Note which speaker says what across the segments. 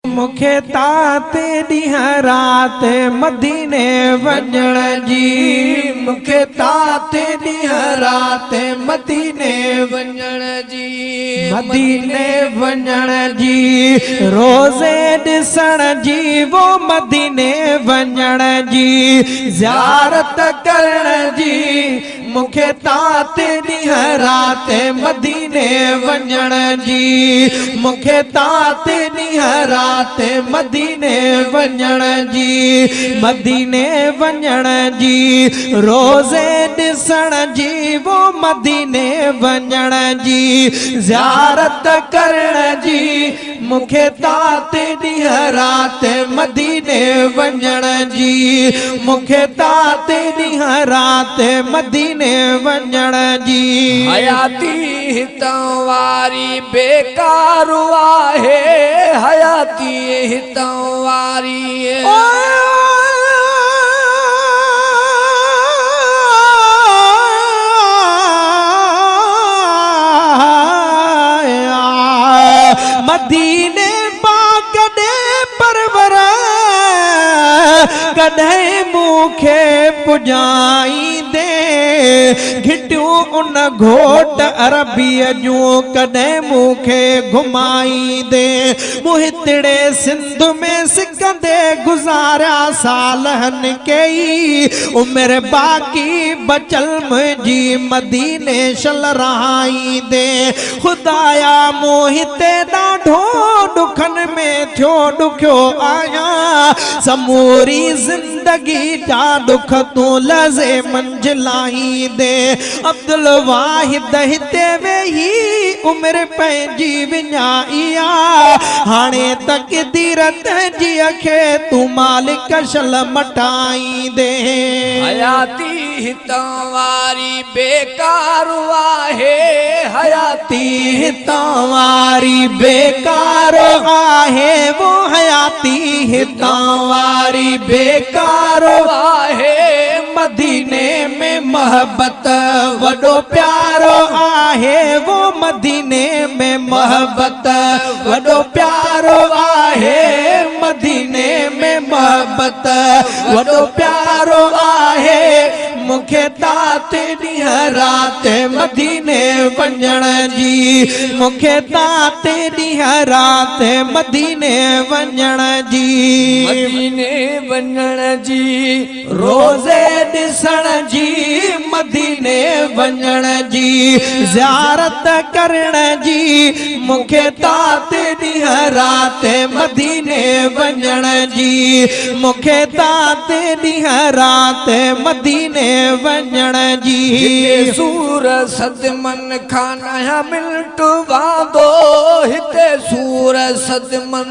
Speaker 1: मुखे ताते ॾींहं राति मदीने वञण जी, मुखे ताते ॾींहं राति मदीने वञण जी, मदीने वञण जी, रोज़े ॾिसण जी वो मदीने वञण जी, ज़ियारत करण जी, मुखे ताते ॾींहं राति मदीने वञण जी, मुखे ताते ॾींहं राति मदीने वञण जी, मदीने वञण जी, रोज़े ॾिसण जी वो मदीने वञण जी, ज़ियारत करण जी, मुखे ताते ॾींहं राति मदीने वञण जी, मुखे ताते ॾींहं राति मदीने वञण जी।
Speaker 2: हयाती हितां वारी बेकार आहे, हयाती हितां वारी
Speaker 1: मदीने पाक दे परवर कॾहिं मूंखे पुॼाईंदे, घिटियूं उन घोट अरबीअ जूं कॾहिं मूंखे घुमाईंदे, मुहितड़े सिंध में सिकंदे गुज़ारिया सालहन कई, उमिरि बाक़ी बचल मुंहिंजी मदीने शल रहाईंदे, खुदाया मूं हिते ॾाढो ॾुखनि में थियो ॾुखियो आहियां, समूरी ज़िंदगी जा ॾुख तूं लज़े मंजिलाईंदे, अब्दुल वाहिद हिते वेही उमिरि पंहिंजी विञाई आ, हाणे तक़दीर तुंहिंजी खे तूं मालिक शल मटाईंदे।
Speaker 2: हयाती हितां वारी बेकार आहे, हयाती
Speaker 1: हितां वारी बेकार आहे, वो हयाती हितां वारी बेकार
Speaker 2: आहे,
Speaker 1: मदीने में मोहब्बत वॾो प्यारो आहे, वो मदीने में मोहब्बत वॾो प्यारो आहे, मदीने में मोहब्बत वॾो प्यारो आहे, मुखे ताते ॾींहं राति मदीने वञण जी, मुखे ताते ॾींहं राति मदीने वञण जी,
Speaker 2: मदीने वञण जी,
Speaker 1: रोज़े ॾिसण जी, मदीने वञण जी, ज़ियारत करण जी, मुखे ताते ॾींहं राति मदीने वञण जी, मुखे ताते ॾींहं राति मदीने वञण जी।
Speaker 2: सूर सदमन खाना मिंट वादो, हिते सूर सदमन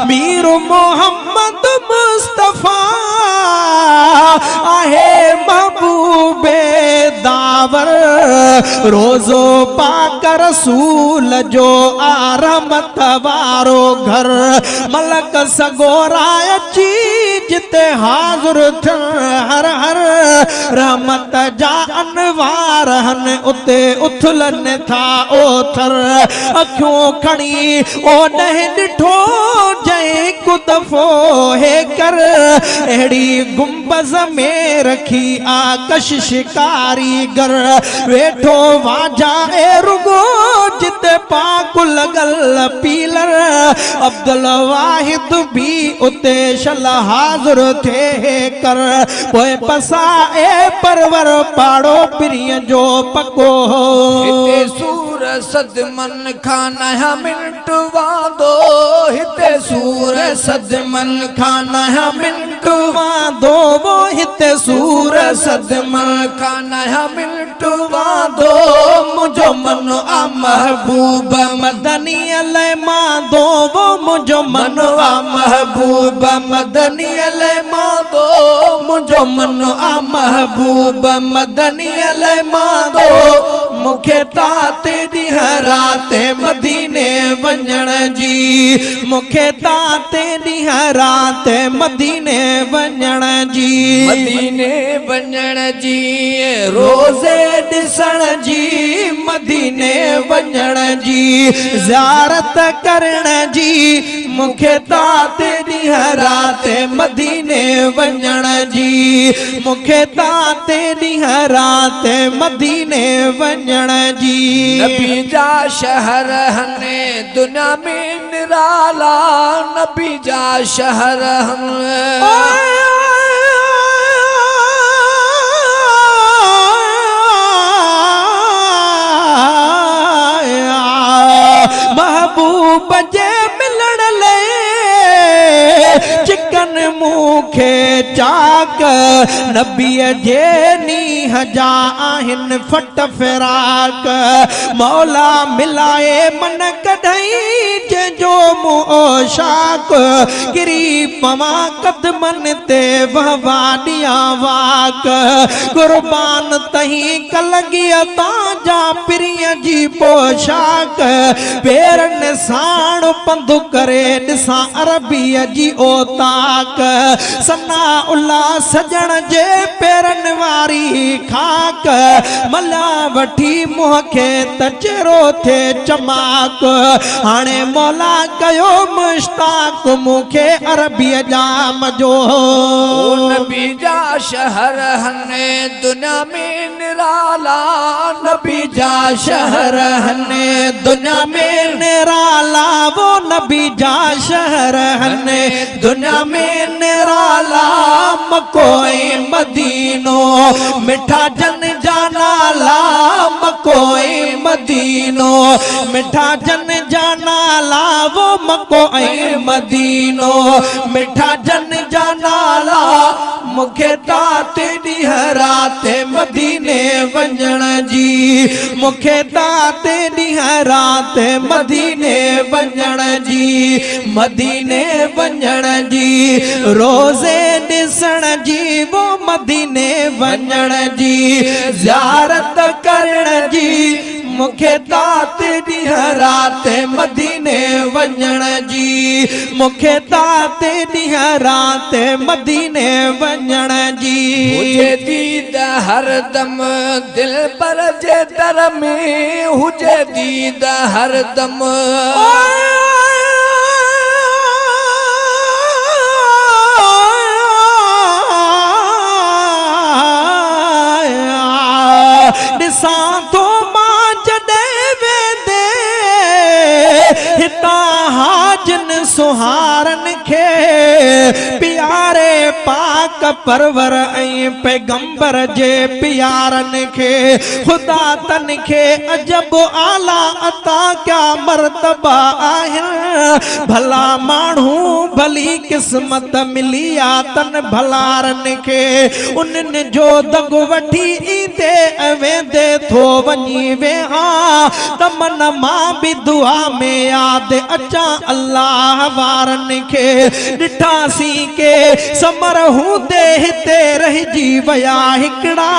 Speaker 1: मीर मोहम्मद मुस्तफा आहे महबूबे दावर, रोज़ो पाक रसूल जो रहमत वारो घर, मलक सगोराय अची जिते हाज़ुर थियन, हर हर रहमत जा अनवार हन, उते उथलन था ओथर, अखियूं खणी ओ ॾहें ॾिठो जंहिं को दफ़ो हे कर, अहिड़ी गुंबज़ में रखी आकश शिकारीगर, वेठो वाजा ए रुगो जिते पाक लॻल पीलर, अब्दुल वाहिद भी उते शल हाज़ुर थे कर, पोइ पसा ए परवर पाड़ो पिरीअ जो पको,
Speaker 2: हिते सूर सदमन खाना मिंट वादो, हिते सूर
Speaker 1: सदमन खाना मिंट वादो, वो हिते सूर सदमन
Speaker 2: खाना मिंट
Speaker 1: वादो, मुझो मन आ महबूब मदनी अले मादो, वो मुझो मन आ महबूब मदनी अले मादो, मुझो मन आ महबूब मदनी अले मादो, मुखे ताते ॾींह रात मदीने वञण जी मुखे ताते ॾींह रात मदीने वञण जी
Speaker 2: मदीने वञण जी
Speaker 1: रोज़े ॾिसण जी मदीने वञण जी ज़ियारत करण जी मुखे ताते ॾींह रात मदीने वञण जी मुखे ताते ॾींह रात मदीने वञण जी
Speaker 2: नबी जा शहर हने दुनिया में निराला नबी जा शहर
Speaker 1: महबूब जे मिलण ले चिकन मुखे चाक नबीअ जे नीह जा आहिनि फट फिराक मौला मिलाए मन कढई जो मुंह शाक गिरी पवा कदमन ते वहवा ॾियां वाक कुर्बान तही कलगीअ तांजा पिरीअ जी पोशाक पेरनि साण पंधु करे ॾिसां अरबीअ जी ओताक सना उल्ला सजण जे पेरनि वारी खाक मला वठी मुंह खे त चेरो थे चमाक हाणे मौला कयो मुश्ताक मुखे अरबीअ जा मजो
Speaker 2: नबी जा शहर हने दुनिया में निराला नबी जा शहर
Speaker 1: हने दुनिया में निराला वो नबी जा शहर हने दुनिया में निराला मकोई मदीनो मिठा जन जाना ला मकोई मदीनो मिठा जन जाना ला वो मकोई मदीनो मिठा जन जाना ला मुखे ताते ॾींह रात मदीने वञण जी मुखे ताते ॾींह रात मदीने वञण जी मदीने वञण जी रोज़े ॾिसण जी वो मदीने वञण जी ज़ियारत करण जी मुखे ताते ॾींह रात मदीने वञण जी मुखे ताते ॾींह रात मदीने वञण जी
Speaker 2: हुजे दीद हरदम दिल पर जे दर में हुजे दीद हरदम
Speaker 1: ॾिसां थो मां जॾहिं वेंदे हितां हाजन सुहारन खे प्यारे पाक परवर ऐं पैगंबर जे प्यारन खे खुदा तन खे अजब आला अता क्या मर्तबा आहिनि भला माण्हू भली क़िस्मत मिली आ तन भलारन खे उन्हनि जो दग वठी ईंदे वेंदे थो वञी वेहा तमन मां बि दुआ में याद अचां अल्लाह वारन खे ॾिठासीं के समर हूंदे हिते रहिजी विया हिकिड़ा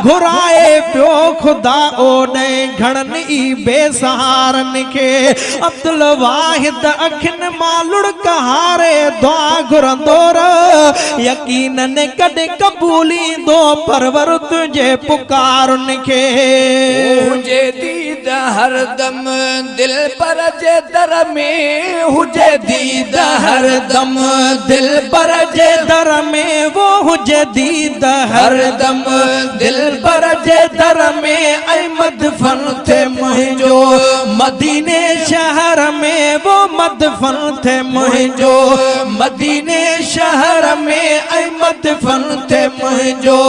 Speaker 1: घुराए पियो ख़ुदा ओॾे घणनि ई बेसहारन खे अब्दुल वाहिद अखियुनि मां लुड़क हारे दुआ घुरंदो रह यकीनन कॾहिं क़बूलींदो परवर तुंहिंजे पुकारनि खे
Speaker 2: हुजे दीद हरदम दिल पर जे दर में हुजे दीद
Speaker 1: हरदम दिल पर जे दर में वो हुजे दीद हरदम दिल पर जे दर में अहमद फन थे मुंहिंजो मदीने शहर में वो मदफन थे मुंहिंजो मदीने शहर में अहमद फन थे मुंहिंजो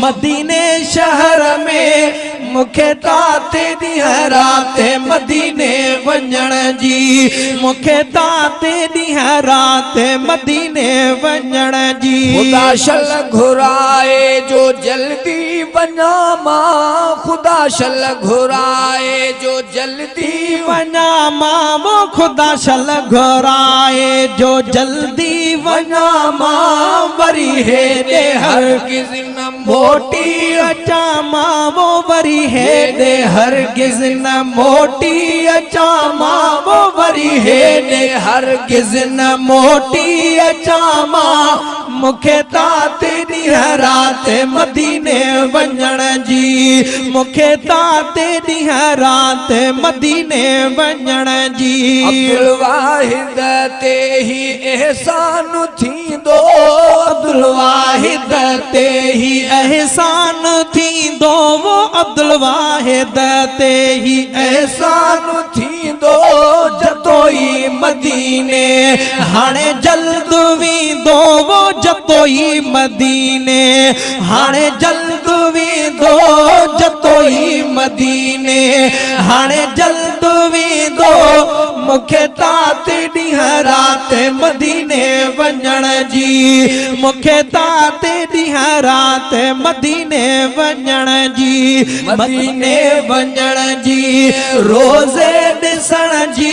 Speaker 1: मदीने शहर में मुखे ताते ॾींह रात मदीने वञण जी मुखे ताते ॾींह रात मदीने वञण जी
Speaker 2: खुदा शल घुराए जो जल्दी वञा मां खुदा शल घुराए जो जल्दी
Speaker 1: वञा मां वो खुदा शल घुराए जो जल्दी वञा मां वरी हेॾे हर
Speaker 2: हरगिज़ न
Speaker 1: मोटी अचा मां वो वरी हेॾे हरगिज़ न मोटी अचा मां वो वरी हेॾे हरगिज़ न मोटी अचा मां मूंखे तात ॾींहं राति मदीने वञण जी मूंखे तात ॾींहं राति मदीने वञण जी
Speaker 2: अब्दुल वाहिद ते ही एहसान थींदो
Speaker 1: अब्दुल वाहिद ते ही एहसान थींदो वो अब्दुल वाहिद ते ही एहसान
Speaker 2: थींदो
Speaker 1: जतोई मदीने हाणे जल्द वेंदो वो जतोई मदीने हाणे जल्द वेंदो जतोई मदीने हाणे जल्द वेंदो मूंखे तात ॾींहं राति मदीने वञण जी मूंखे तात ॾींहं राति मदीने वञण जी मदीने वञण जी रोज़े ॾिसण जी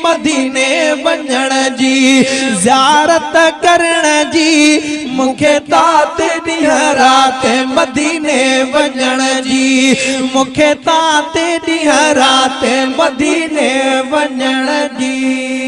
Speaker 1: मदीने वञण जी ज़ियारत करण जी मूंखे तात ॾींहं राति मदीने वञण जी मूंखे तात ॾींहं राति मदीने वञण जी